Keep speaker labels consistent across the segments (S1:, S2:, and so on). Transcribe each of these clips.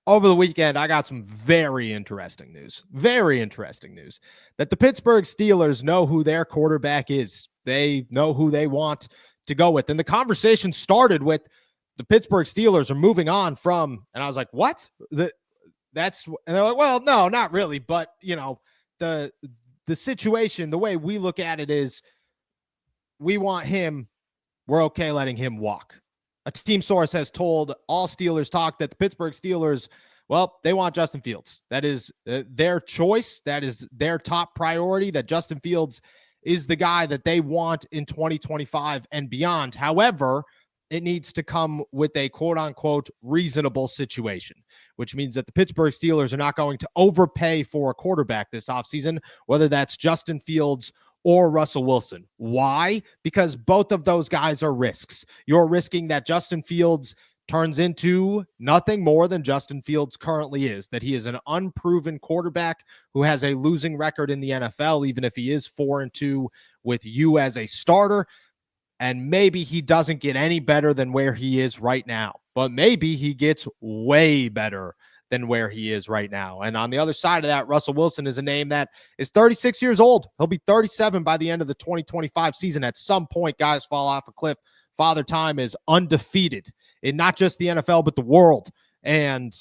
S1: over the weekend, I got some very interesting news that the Pittsburgh Steelers know who their quarterback is. They know who they want to go with. And the conversation started with the Pittsburgh Steelers are moving on from, and I was like, what? And they're like, well, no, not really. But, the situation, the way we look at it is we want him. We're okay letting him walk. A team source has told All Steelers Talk that the Pittsburgh Steelers, well, they want Justin Fields. That is their choice. That is their top priority, that Justin Fields is the guy that they want in 2025 and beyond. However, it needs to come with a quote-unquote reasonable situation, which means that the Pittsburgh Steelers are not going to overpay for a quarterback this offseason, whether that's Justin Fields or Russell Wilson. Why? Because both of those guys are risks. You're risking that Justin Fields turns into nothing more than Justin Fields currently is, that he is an unproven quarterback who has a losing record in the NFL, even if he is 4-2 with you as a starter. And maybe he doesn't get any better than where he is right now, but maybe he gets way better than where he is right now. And on the other side of that, Russell Wilson is a name that is 36 years old. He'll be 37 by the end of the 2025 season. At some point, guys fall off a cliff. Father Time is undefeated in not just the NFL, but the world. And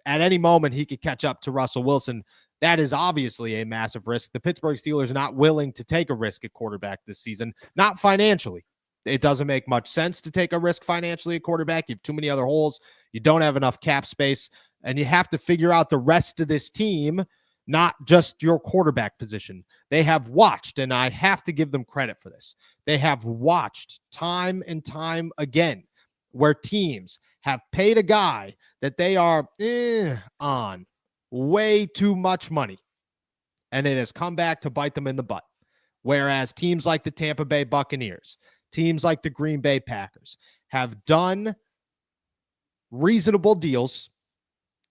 S1: at any moment, he could catch up to Russell Wilson. That is obviously a massive risk. The Pittsburgh Steelers are not willing to take a risk at quarterback this season, not financially. It doesn't make much sense to take a risk financially at quarterback. You have too many other holes. You don't have enough cap space, and you have to figure out the rest of this team, not just your quarterback position. They have watched, and I have to give them credit for this. They have watched time and time again where teams have paid a guy that they are on way too much money, and it has come back to bite them in the butt. Whereas teams like the Tampa Bay Buccaneers, teams like the Green Bay Packers have done reasonable deals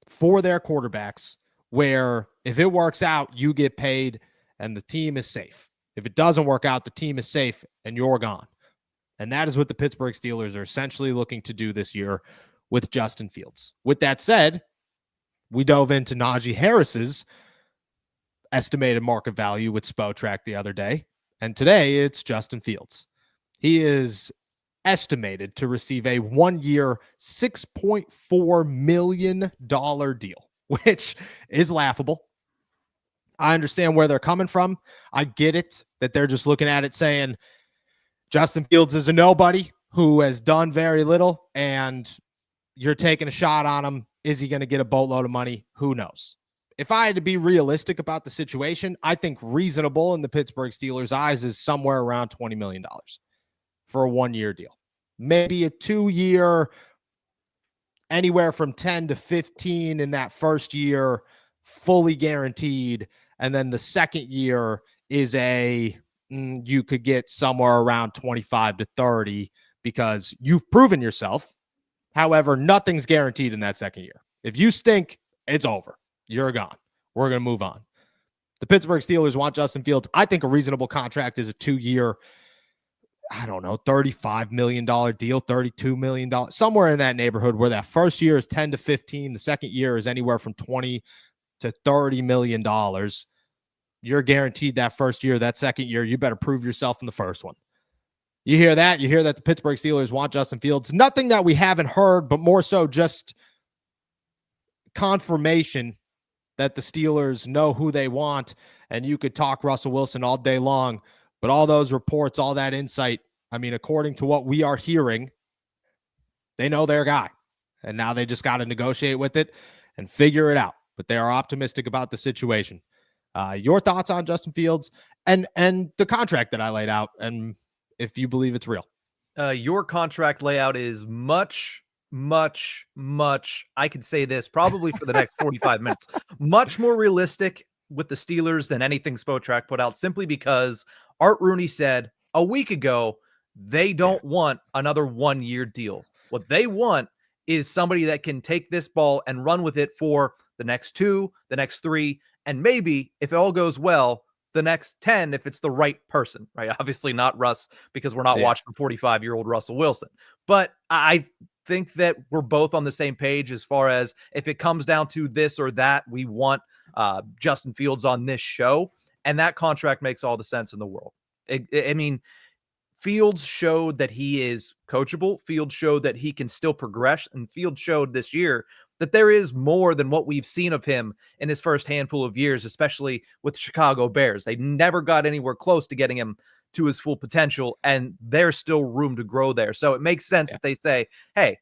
S1: for their quarterbacks where if it works out, you get paid and the team is safe. If it doesn't work out, the team is safe and you're gone. And that is what the Pittsburgh Steelers are essentially looking to do this year with Justin Fields. With that said, we dove into Najee Harris's estimated market value with Spotrac the other day, and today it's Justin Fields. He is estimated to receive a 1-year, $6.4 million deal, which is laughable. I understand where they're coming from. I get it that they're just looking at it saying Justin Fields is a nobody who has done very little, and you're taking a shot on him. Is he going to get a boatload of money? Who knows? If I had to be realistic about the situation, I think reasonable in the Pittsburgh Steelers' eyes is somewhere around $20 million for a 1-year deal. Maybe a 2-year, anywhere from 10 to 15 in that first year, fully guaranteed. And then the second year is you could get somewhere around 25 to 30 because you've proven yourself. However, nothing's guaranteed in that second year. If you stink, it's over. You're gone. We're going to move on. The Pittsburgh Steelers want Justin Fields. I think a reasonable contract is a 2-year, $35 million deal, $32 million, somewhere in that neighborhood where that first year is 10 to 15. The second year is anywhere from 20 to $30 million. You're guaranteed that first year. That second year, you better prove yourself in the first one. You hear that? You hear that the Pittsburgh Steelers want Justin Fields. Nothing that we haven't heard, but more so just confirmation that the Steelers know who they want. And you could talk Russell Wilson all day long, but all those reports, all that insight, I mean, according to what we are hearing, they know their guy. And now they just got to negotiate with it and figure it out. But they are optimistic about the situation. Your thoughts on Justin Fields and the contract that I laid out, and if you believe it's real.
S2: Your contract layout is much, I could say this probably for the next 45 minutes, much more realistic with the Steelers than anything Spotrac put out, simply because Art Rooney said a week ago they don't want another 1-year deal. What they want is somebody that can take this ball and run with it for the next 2, the next 3, and maybe, if it all goes well, the next 10 if it's the right person, right? Obviously not Russ, because we're not watching 45-year-old Russell Wilson. But I think that we're both on the same page as far as if it comes down to this or that, we want Justin Fields on this show. And that contract makes all the sense in the world. I mean, Fields showed that he is coachable. Fields showed that he can still progress. And Fields showed this year that there is more than what we've seen of him in his first handful of years, especially with the Chicago Bears. They never got anywhere close to getting him to his full potential, and there's still room to grow there. So it makes sense that they say, hey,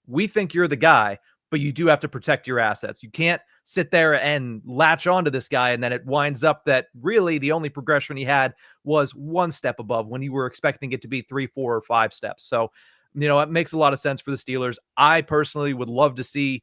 S2: we think you're the guy, but you do have to protect your assets. You can't sit there and latch onto this guy, and then it winds up that really the only progression he had was one step above when you were expecting it to be 3, 4, or 5 steps. So, it makes a lot of sense for the Steelers. I personally would love to see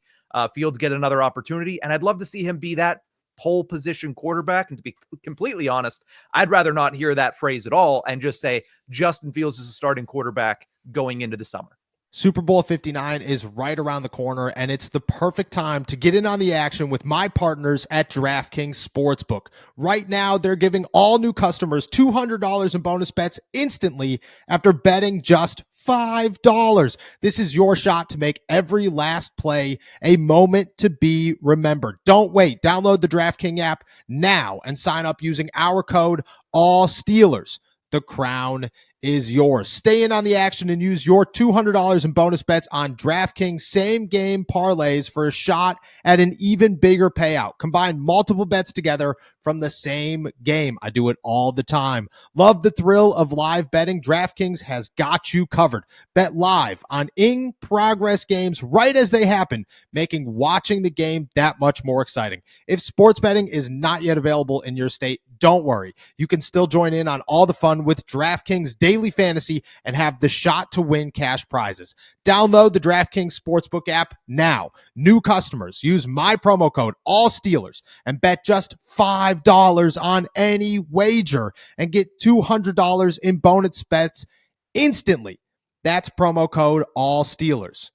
S2: Fields get another opportunity, and I'd love to see him be that pole position quarterback. And to be completely honest, I'd rather not hear that phrase at all and just say Justin Fields is a starting quarterback going into the summer.
S1: Super Bowl 59 is right around the corner, and it's the perfect time to get in on the action with my partners at DraftKings Sportsbook. Right now, they're giving all new customers $200 in bonus bets instantly after betting just $5. This is your shot to make every last play a moment to be remembered. Don't wait. Download the DraftKings app now and sign up using our code ALLSteelers. The crown is yours. Stay in on the action and use your $200 in bonus bets on DraftKings same game parlays for a shot at an even bigger payout. Combine multiple bets together from the same game. I do it all the time. Love the thrill of live betting? DraftKings has got you covered. Bet live on in-progress games right as they happen, making watching the game that much more exciting. If sports betting is not yet available in your state, don't worry. You can still join in on all the fun with DraftKings Daily Fantasy and have the shot to win cash prizes. Download the DraftKings Sportsbook app now. New customers use my promo code ALLSteelers and bet just $5 on any wager and get $200 in bonus bets instantly. That's promo code ALLSteelers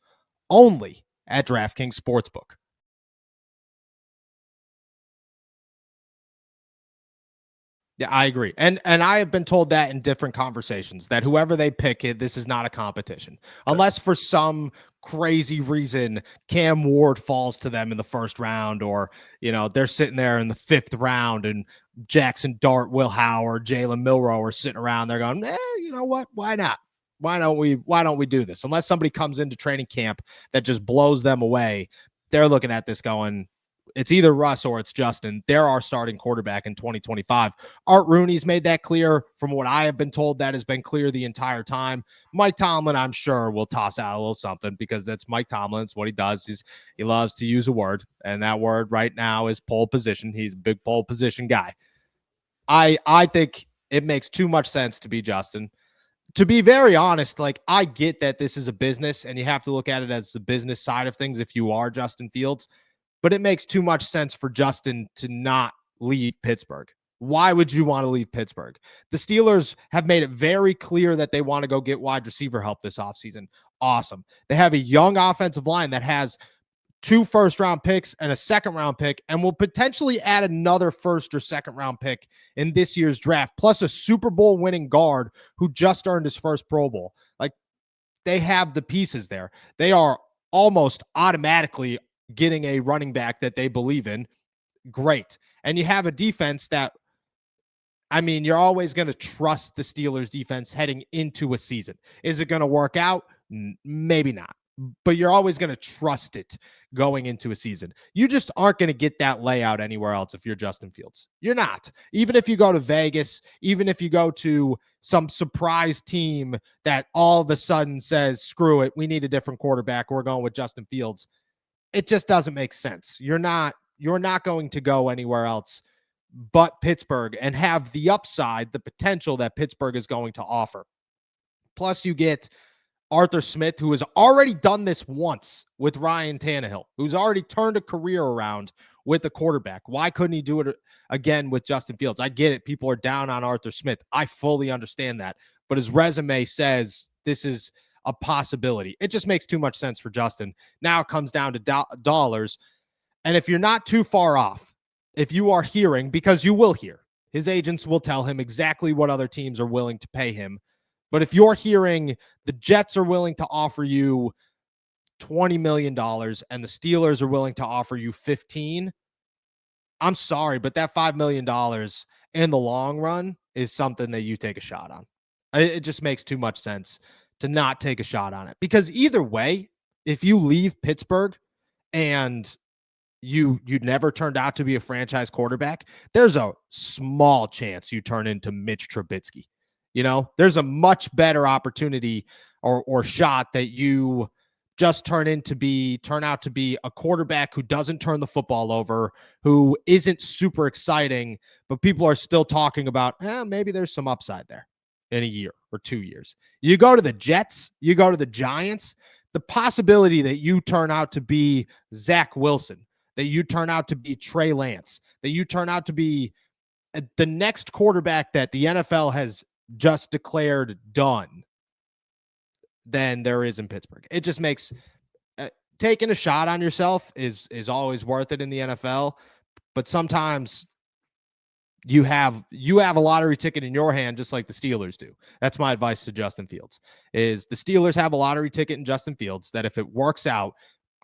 S1: only at DraftKings Sportsbook. Yeah, I agree. And I have been told that in different conversations that whoever they pick, this is not a competition. Unless for some crazy reason Cam Ward falls to them in the first round, or, they're sitting there in the 5th round and Jackson Dart, Will Howard, Jalen Milroe are sitting around. They're going, you know what? Why not? Why don't we do this? Unless somebody comes into training camp that just blows them away, they're looking at this going, it's either Russ or it's Justin. They're our starting quarterback in 2025. Art Rooney's made that clear. From what I have been told, that has been clear the entire time. Mike Tomlin, I'm sure, will toss out a little something because that's Mike Tomlin. It's what he does. He loves to use a word, and that word right now is pole position. He's a big pole position guy. I think it makes too much sense to be Justin. To be very honest, I get that this is a business, and you have to look at it as the business side of things if you are Justin Fields. But it makes too much sense for Justin to not leave Pittsburgh. Why would you want to leave Pittsburgh? The Steelers have made it very clear that they want to go get wide receiver help this offseason. Awesome. They have a young offensive line that has 2 first-round picks and a second-round pick, and will potentially add another first or second-round pick in this year's draft, plus a Super Bowl winning guard who just earned his first Pro Bowl. They have the pieces there. They are almost automatically getting a running back that they believe in. Great. And you have a defense that, you're always going to trust the Steelers defense heading into a season. Is it going to work out? Maybe not. But you're always going to trust it going into a season. You just aren't going to get that layout anywhere else if you're Justin Fields. You're not. Even if you go to Vegas, even if you go to some surprise team that all of a sudden says, screw it, we need a different quarterback, we're going with Justin Fields. It just doesn't make sense. You're not going to go anywhere else but Pittsburgh and have the upside, the potential that Pittsburgh is going to offer. Plus, you get Arthur Smith, who has already done this once with Ryan Tannehill, who's already turned a career around with a quarterback. Why couldn't he do it again with Justin Fields? I get it. People are down on Arthur Smith. I fully understand that. But his resume says this is a possibility. It just makes too much sense for Justin. Now it comes down to dollars. And if you're not too far off, if you are hearing, because you will hear, his agents will tell him exactly what other teams are willing to pay him. But if you're hearing the Jets are willing to offer you $20 million and the Steelers are willing to offer you 15, I'm sorry, but that $5 million in the long run is something that you take a shot on. It just makes too much sense to not take a shot on it, because either way, if you leave Pittsburgh and you never turned out to be a franchise quarterback, there's a small chance you turn into Mitch Trubisky. You know, there's a much better opportunity or shot that you just turn out to be a quarterback who doesn't turn the football over, who isn't super exciting, but people are still talking about, maybe there's some upside there in a year or 2 years. You go to the Jets, you go to the Giants, the possibility that you turn out to be Zach Wilson, that you turn out to be Trey Lance, that you turn out to be the next quarterback that the NFL has just declared done, than there is in Pittsburgh. It just makes taking a shot on yourself is always worth it in the NFL, but sometimes you have a lottery ticket in your hand, just like the Steelers do. That's my advice to Justin Fields, is the Steelers have a lottery ticket in Justin Fields that if it works out,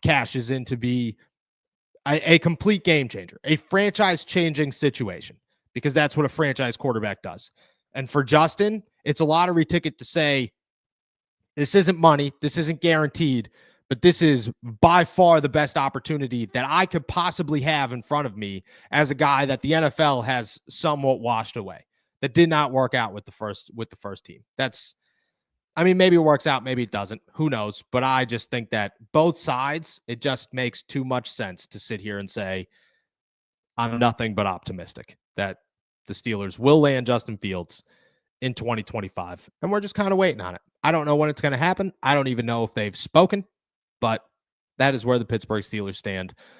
S1: cashes in to be a complete game changer, a franchise changing situation, because that's what a franchise quarterback does. And for Justin, it's a lottery ticket to say, this isn't money, this isn't guaranteed, but this is by far the best opportunity that I could possibly have in front of me as a guy that the NFL has somewhat washed away, that did not work out with the first team. Maybe it works out, maybe it doesn't. Who knows? But I just think that both sides, it just makes too much sense to sit here and say, I'm nothing but optimistic that the Steelers will land Justin Fields in 2025. And we're just kind of waiting on it. I don't know when it's going to happen. I don't even know if they've spoken, but that is where the Pittsburgh Steelers stand